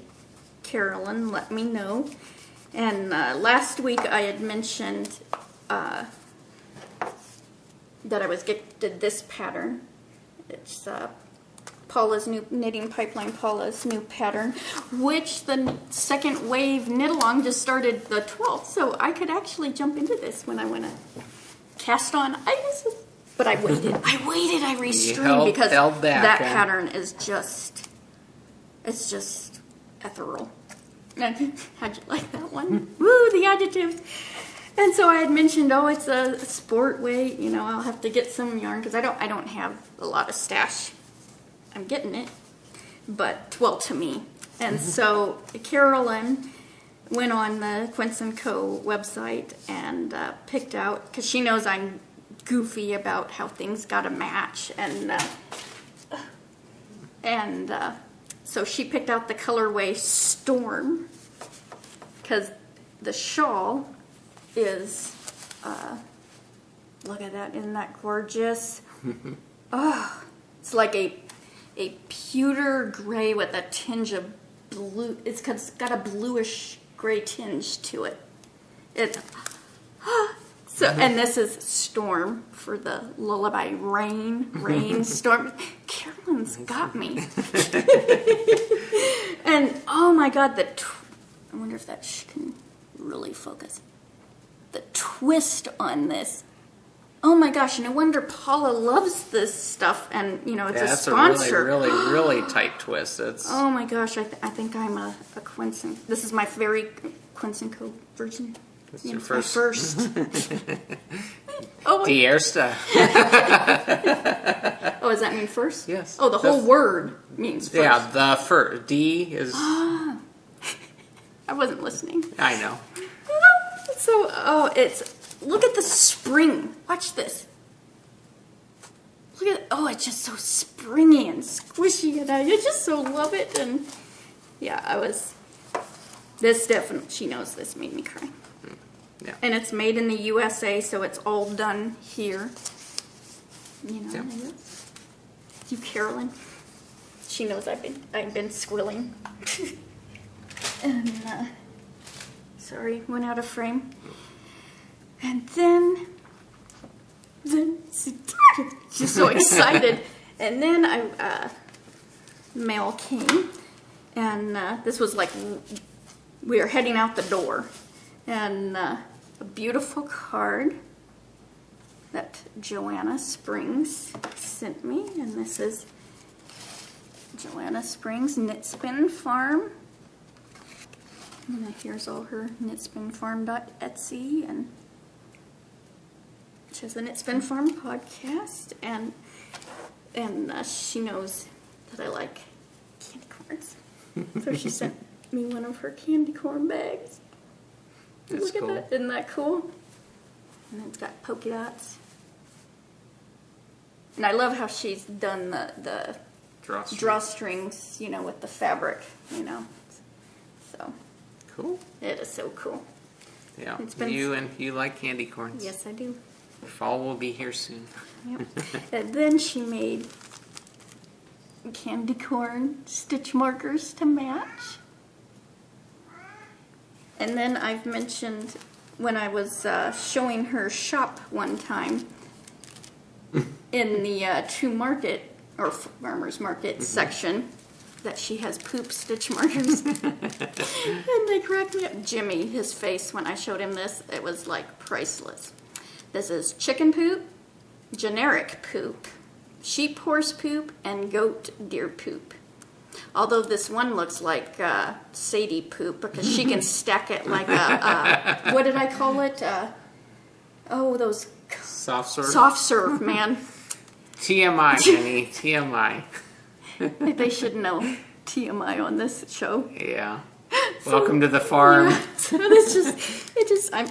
S1: Carolyn let me know. And last week I had mentioned that I was gifted this pattern. It's Paula's new Knitting Pipeline, Paula's new pattern, which the second wave knit along just started the 12th, so I could actually jump into this when I want to cast on. But I waited. I restrained because that pattern is just, it's just ethereal. How'd you like that one? Woo, the adjectives. And so I had mentioned, it's a sport weight. I'll have to get some yarn because I don't have a lot of stash. I'm getting it, but to me. And so Carolyn went on the Quince & Co. website and picked out, because she knows I'm goofy about how things got to match, and so she picked out the colorway Storm, because the shawl is, look at that, isn't that gorgeous? Oh, it's like a pewter gray with a tinge of blue. It's got a bluish gray tinge to it. And this is Storm for the lullaby. Rain, storm. Carolyn's got me. And oh my God, I wonder if that can really focus. The twist on this. Oh my gosh, no wonder Paula loves this stuff, and it's a sponsor.
S2: That's a really tight twist.
S1: Oh my gosh, I think I'm a Quince. This is my very Quince & Co. version.
S2: It's your first.
S1: Oh,
S2: Diersta.
S1: Oh, does that mean first?
S2: Yes.
S1: Oh, the whole word means first.
S2: Yeah, the first. D is...
S1: I wasn't listening.
S2: I know.
S1: So, look at the spring. Watch this. Look at, it's just so springy and squishy, and I just so love it. And yeah, this definitely, she knows this made me cry.
S2: Yeah.
S1: And it's made in the USA, so it's all done here.
S2: Yeah.
S1: You, Carolyn. she knows I've been squilling. And sorry, went out of frame. And then she's so excited. And then mail came, and this was like we were heading out the door, and a beautiful card that Joanna Springs sent me, and this is Joanna Springs Knit Spin Farm. And here's all her knitspinfarm.etsy, and she has the Knit Spin Farm podcast, and she knows that I like candy corns. So she sent me one of her candy corn bags.
S2: That's
S1: Look
S2: cool.
S1: at that. Isn't that cool? And it's got polka dots. And I love how she's done the drawstrings, you know, with the fabric, you know. So
S2: Cool.
S1: it is so cool.
S2: Yeah.
S1: It's been-
S2: You like candy corns.
S1: Yes, I do.
S2: Fall will be here soon.
S1: Yep. And then she made candy corn stitch markers to match. And then I've mentioned when I was showing her shop one time in the market or farmers market section that she has poop stitch markers. And they cracked me up. Jimmy, his face when I showed him this, it was like priceless. This is chicken poop, generic poop, sheep horse poop, and goat deer poop. Although this one looks like Sadie poop because she can stack it like a what did I call it? Those
S2: Soft serve.
S1: soft serve, man.
S2: TMI, Jenny. TMI.
S1: They should know TMI on this show.
S2: Yeah. Welcome to the farm.
S1: Yeah, so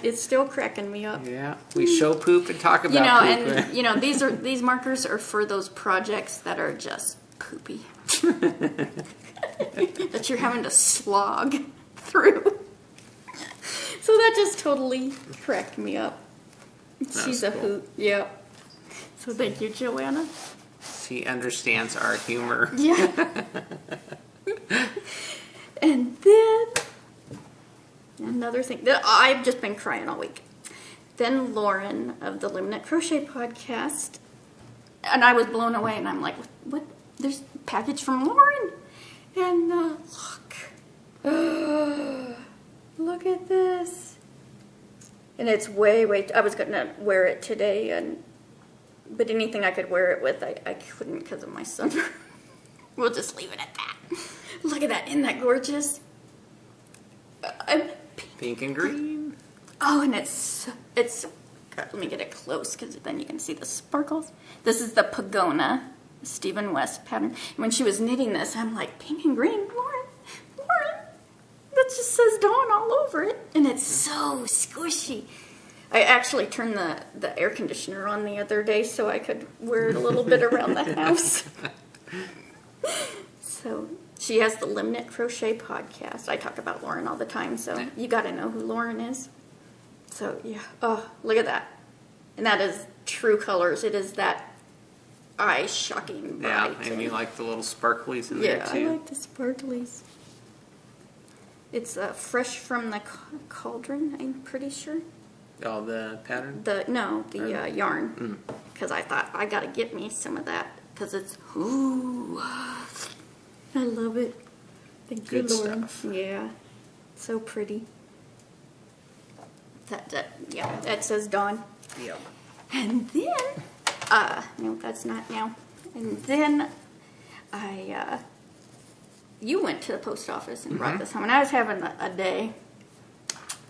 S1: it's still cracking me up.
S2: Yeah. We show poop and talk about
S1: You know,
S2: poop.
S1: and you know, these markers are for those projects that are just poopy. That you're having to slog through. So that just totally cracked me up. She's a
S2: cool.
S1: hoot. Yeah. So thank you, Joanna.
S2: She understands our humor.
S1: Yeah. And then another thing that I've just been crying all week. Then Lauren of the Limnit Crochet podcast, and I was blown away, and I'm like, what? There's a package from Lauren, and look at this, and it's way. I was gonna wear it today, but anything I could wear it with, I couldn't because of my sunburn. We'll just leave it at that. Look at that! Isn't that gorgeous?
S2: Pink and green.
S1: Oh, and it's. Let me get it close because then you can see the sparkles. This is the Pagona Stephen West pattern. And when she was knitting this, I'm like, pink and green, Lauren, that just says Dawn all over it, and it's so squishy. I actually turned the air conditioner on the other day so I could wear it a little bit around the house. So she has the Limnit Crochet podcast. I talk about Lauren all the time, so you got to know who Lauren is. So yeah, oh, look at that. And that is true colors. It is that eye-shocking bright.
S2: Yeah, and you like the little sparklies in there too.
S1: Yeah, I like the sparklies. It's fresh from the cauldron, I'm pretty sure.
S2: Oh, the pattern?
S1: The yarn. Because I thought, I got to get me some of that. Because it's, ooh, I love it. Thank you,
S2: Good
S1: Lauren.
S2: stuff.
S1: Yeah, so pretty. That says Dawn.
S2: Yeah.
S1: And then, no, that's not now. And then you went to the post office and brought this home. And I was having a day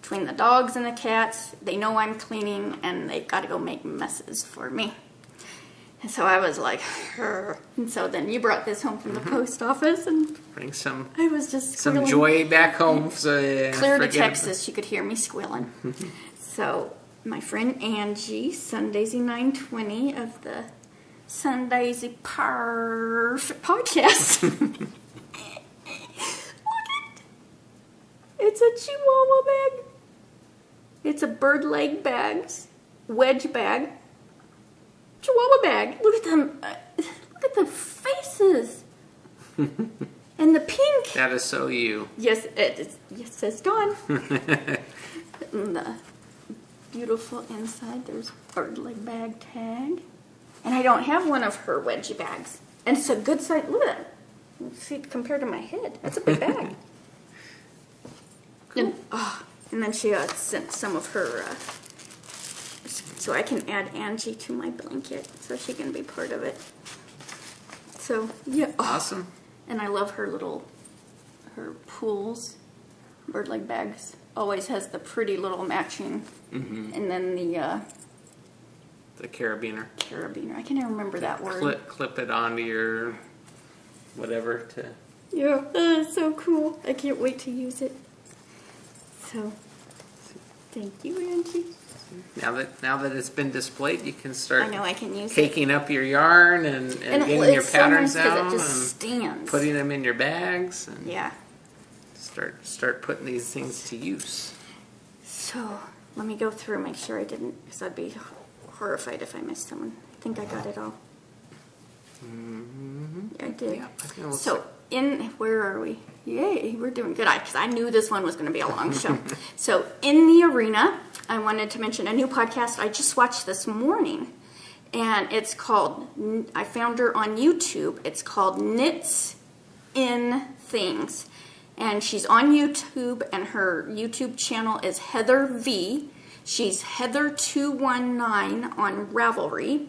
S1: between the dogs and the cats. They know I'm cleaning and they've got to go make messes for me. And so I was like, "Grr." And so then you brought this home from the post office and
S2: Bring some
S1: I was just
S2: some
S1: squealing.
S2: joy back home. So
S1: Clear to Texas, you could hear me squealing. So my friend Angie, Sundaisy 920 of the Sundaisy Perfect podcast. Look it. It's a Chihuahua bag. It's a bird leg bags, wedge bag, Chihuahua bag. Look at them. Look at the faces. And the pink.
S2: That is so you.
S1: Yes, it says Dawn. And the beautiful inside, there's bird-leg bag tag. And I don't have one of her wedgie bags. And it's a good size. Look at that. Let's see, compared to my head. That's a big bag. Cool. And then she sent some of her, so I can add Angie to my blanket so she can be part of it. So, yeah.
S2: Awesome.
S1: And I love her pools, bird-leg bags. Always has the pretty little matching. Mm-hmm. And then
S2: the carabiner.
S1: Carabiner. I can't even remember that word.
S2: Clip it onto your whatever to.
S1: Yeah, it's so cool. I can't wait to use it. So, thank you, Angie.
S2: Now that it's been displayed, you can start.
S1: I know I can use
S2: caking up your yarn and getting your patterns out
S1: it just stands.
S2: Putting them in your bags. And
S1: yeah.
S2: Start putting these things to use.
S1: So let me go through and make sure I didn't, because I'd be horrified if I missed someone. I think I got it all. Mm-hmm. Yeah, I did. Yeah, so where are we? Yay, we're doing good. Because I knew this one was going to be a long show. So in the arena, I wanted to mention a new podcast I just watched this morning. And it's called, I found her on YouTube. It's called Knits in Things. And she's on YouTube, and her YouTube channel is Heather V. She's Heather219 on Ravelry.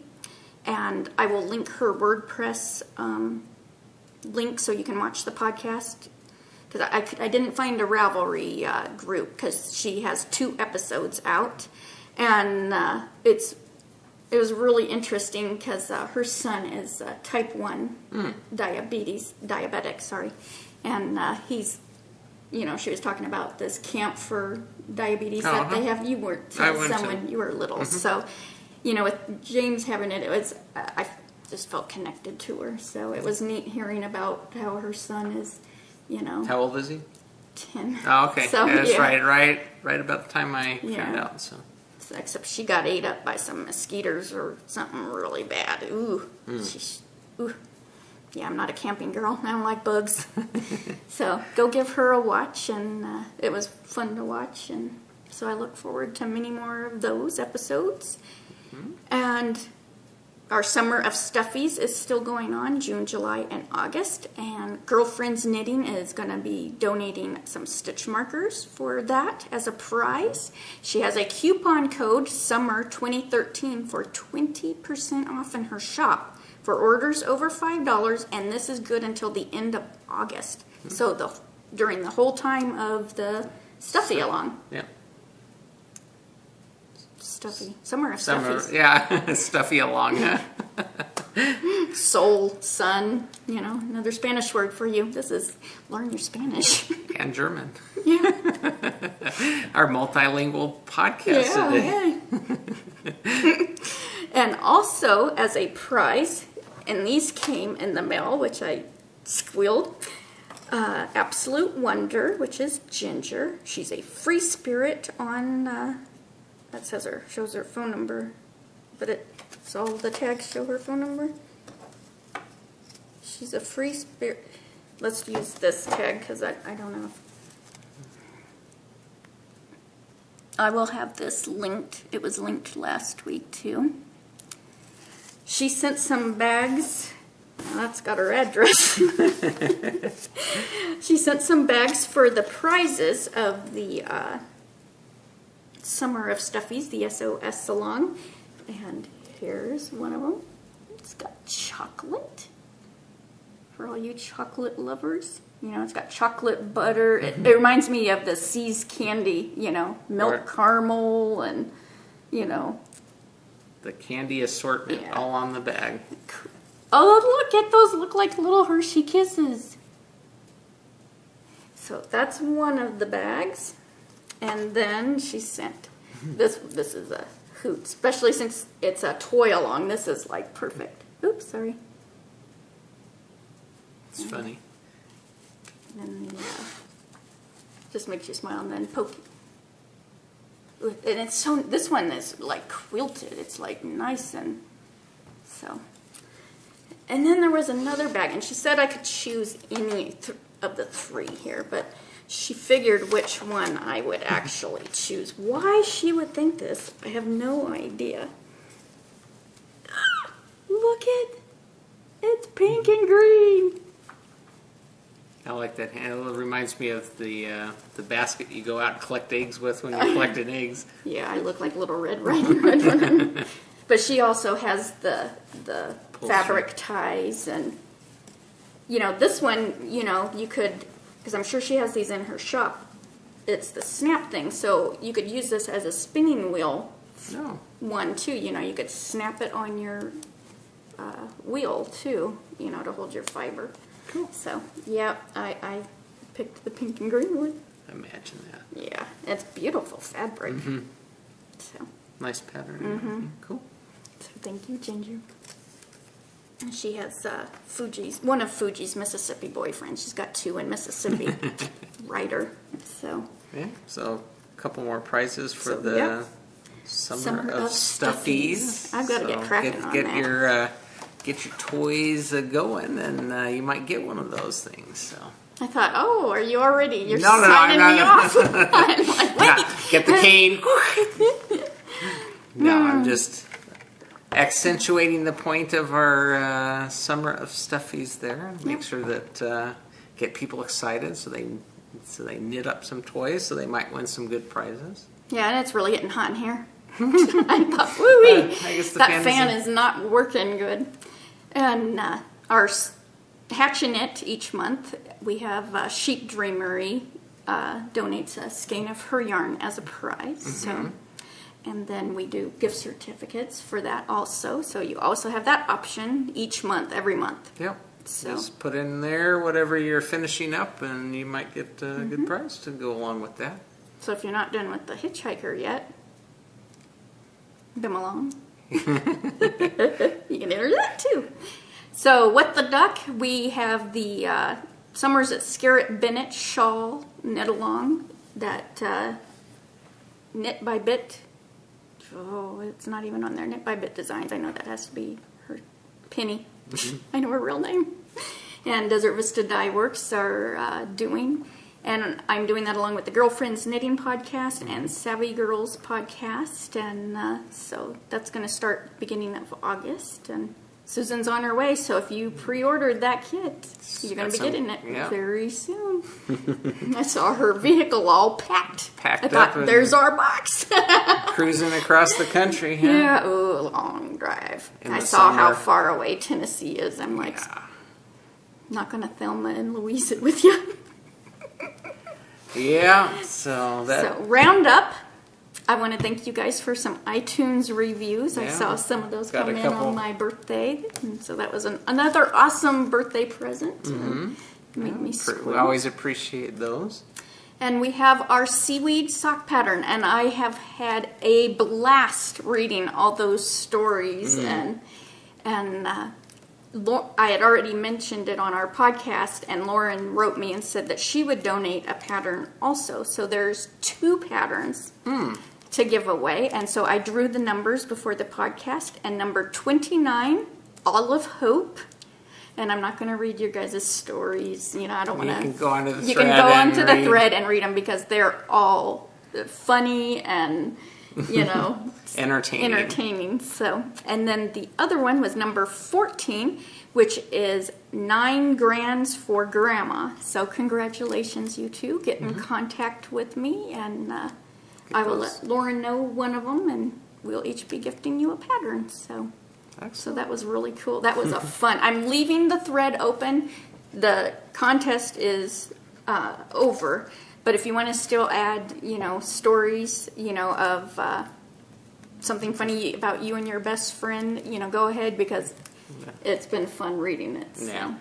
S1: And I will link her WordPress link so you can watch the podcast. Because I didn't find a Ravelry group because she has 2 episodes out. And it was really interesting because her son is type 1 diabetic. And he's, she was talking about this camp for diabetes that they have. You were when you were little. Mm-hmm. So, with James having it, I just felt connected to her. So it was neat hearing about how her son is,
S2: How old is he?
S1: 10.
S2: Oh, okay.
S1: So,
S2: yeah, that's right about the time I found out. So.
S1: Except she got ate up by some mosquitoes or something really bad. Ooh. Ooh. Yeah, I'm not a camping girl. I don't like bugs. So go give her a watch, and it was fun to watch. And so I look forward to many more of those episodes. Mm-hmm. And our summer of Stuffies is still going on, June, July, and August. And Girlfriends Knitting is going to be donating some stitch markers for that as a prize. She has a coupon code, Summer 2013, for 20% off in her shop for orders over $5, and this is good until the end of August. Mm-hmm. So during the whole time of the Stuffy along.
S2: Yeah.
S1: Summer of Stuffies.
S2: Yeah, Stuffy along.
S1: Soul, sun, another Spanish word for you. This is learn your Spanish.
S2: And German.
S1: Yeah.
S2: Our multilingual podcast today.
S1: Yeah. And also, as a prize, and these came in the mail, which I squealed, Absolute Wonder, which is Ginger. She's a free spirit on, that shows her phone number, but it's all the tags show her phone number. She's a free spirit. Let's use this tag because I don't know. I will have this linked. It was linked last week too. She sent some bags. Well, that's got her address. She sent some bags for the prizes of the Summer of Stuffies, the SOS Salon. And here's one of them. It's got chocolate. For all you chocolate lovers. It's got chocolate butter. It reminds me of the See's candy, milk caramel and,
S2: The candy assortment all on the bag.
S1: Oh, look at those. Look like little Hershey Kisses. So that's one of the bags. And then she sent, this is a hoot, especially since it's a toy along. This is like perfect. Oops, sorry.
S2: It's funny.
S1: And then just makes you smile and then poke. And it's this one is like quilted. It's like nice and so. And then there was another bag, and she said I could choose any of the 3 here, but she figured which one I would actually choose. Why she would think this, I have no idea. Look it's pink and green.
S2: I like that. It reminds me of the basket you go out and collect eggs with when you're collecting eggs.
S1: Yeah, I look like Little Red Riding Hood. But she also has the fabric ties, and this one, you could, because I'm sure she has these in her shop. It's the snap thing, so you could use this as a spinning wheel one too. You could snap it on your wheel too, to hold your fiber.
S2: Cool.
S1: So, yeah, I picked the pink and green one.
S2: Imagine that.
S1: Yeah, it's beautiful fabric.
S2: Mm-hmm.
S1: So
S2: nice pattern.
S1: Mm-hmm.
S2: Cool.
S1: So thank you, Ginger. And she has one of Fuji's Mississippi boyfriends. She's got 2 in Mississippi. Writer. So.
S2: Yeah. So a couple more prizes for the
S1: yeah.
S2: Summer of Stuffies.
S1: I've got to get cracking on that.
S2: Get your toys going, and you might get one of those things. So
S1: I thought, are you already? You're
S2: no,
S1: signing me off.
S2: I'm like, wait. Get the cane. No, I'm just accentuating the point of our Summer of Stuffies there. Make sure that get people excited so they knit up some toys so they might win some good prizes.
S1: Yeah, and it's really getting hot in here. I thought, woo-wee,
S2: I guess the
S1: that fan is not working good. And our Hatch and Knit each month, we have Sheep Dreamery donates a skein of her yarn as a prize.
S2: Mm-hmm.
S1: So, and then we do gift certificates for that also. So you also have that option each month, every month.
S2: Yep.
S1: So
S2: just put in there whatever you're finishing up, and you might get a good prize to go along with that.
S1: So if you're not done with the Hitchhiker yet, come along. You can enter that too. So What the Duck, we have the Summers at Scarrett Bennett shawl knit along that Knit by Bit. Oh, it's not even on there. Knit by Bit Designs. I know that has to be her Penny. I know her real name. And Desert Vista Dye Works are doing. And I'm doing that along with the Girlfriends Knitting Podcast and Savvy Girls Podcast. And so that's going to start beginning of August. And Susan's on her way. So if you pre-ordered that kit, you're going to be getting it very soon. I saw her vehicle all packed. I thought, there's our box.
S2: Cruising across the country. Huh?
S1: Yeah, ooh, long drive. I saw how far away Tennessee is. I'm like, not going to Thelma and Louise it with you.
S2: Yeah, so
S1: round up. I want to thank you guys for some iTunes reviews. I saw some of those come in on my birthday, and so that was another awesome birthday present. Made me squirm.
S2: We always appreciate those.
S1: And we have our seaweed sock pattern, and I have had a blast reading all those stories, and I had already mentioned it on our podcast, and Lauren wrote me and said that she would donate a pattern also. So there's 2 patterns to give away. And so I drew the numbers before the podcast, and number 29, Olive Hope. And I'm not going to read your guys' stories. I don't want to.
S2: You can go onto the thread.
S1: You can go onto the thread and read them because they're all funny and, entertaining. So, and then the other one was number 14, which is 9 grands for Grandma. So congratulations, you two. Get in contact with me, and I will let Lauren know one of them, and we'll each be gifting you a pattern. So. Excellent. So that was really cool. That was a fun. I'm leaving the thread open. The contest is over, but if you want to still add, stories, of something funny about you and your best friend, go ahead, because it's been fun reading it. So.
S2: Yeah.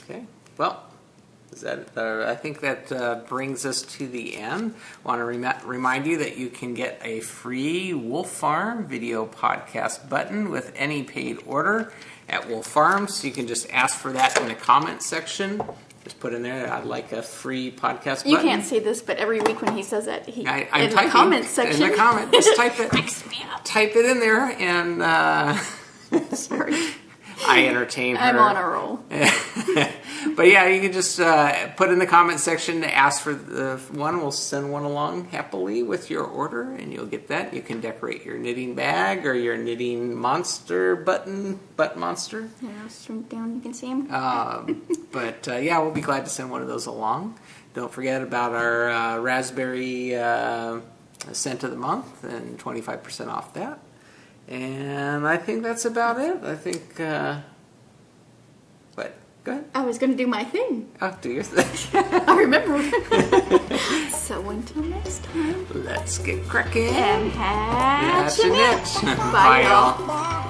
S2: Okay. Well, I think that brings us to the end. I want to remind you that you can get a free Wolf Farm video podcast button with any paid order at Wolf Farm. So you can just ask for that in the comment section. Just put in there, I'd like a free podcast button.
S1: You can't see this, but every week when he says that,
S2: I'm
S1: in the comment section.
S2: In the comment, just type it.
S1: Backs me up.
S2: Type it in there, and
S1: sorry.
S2: I entertain her.
S1: I'm on a roll.
S2: But yeah, you can just put in the comment section to ask for the one. We'll send one along happily with your order, and you'll get that. You can decorate your knitting bag or your knitting monster butt monster.
S1: Yeah, I'll shrink down. You can see him.
S2: But yeah, we'll be glad to send one of those along. Don't forget about our raspberry scent of the month and 25% off that. And I think that's about it. I think. What? Go ahead.
S1: I was going to do my thing.
S2: Oh, do your thing.
S1: I remember. So until next time.
S2: Let's get cracking.
S1: And hatch a knit.
S2: Bye, y'all.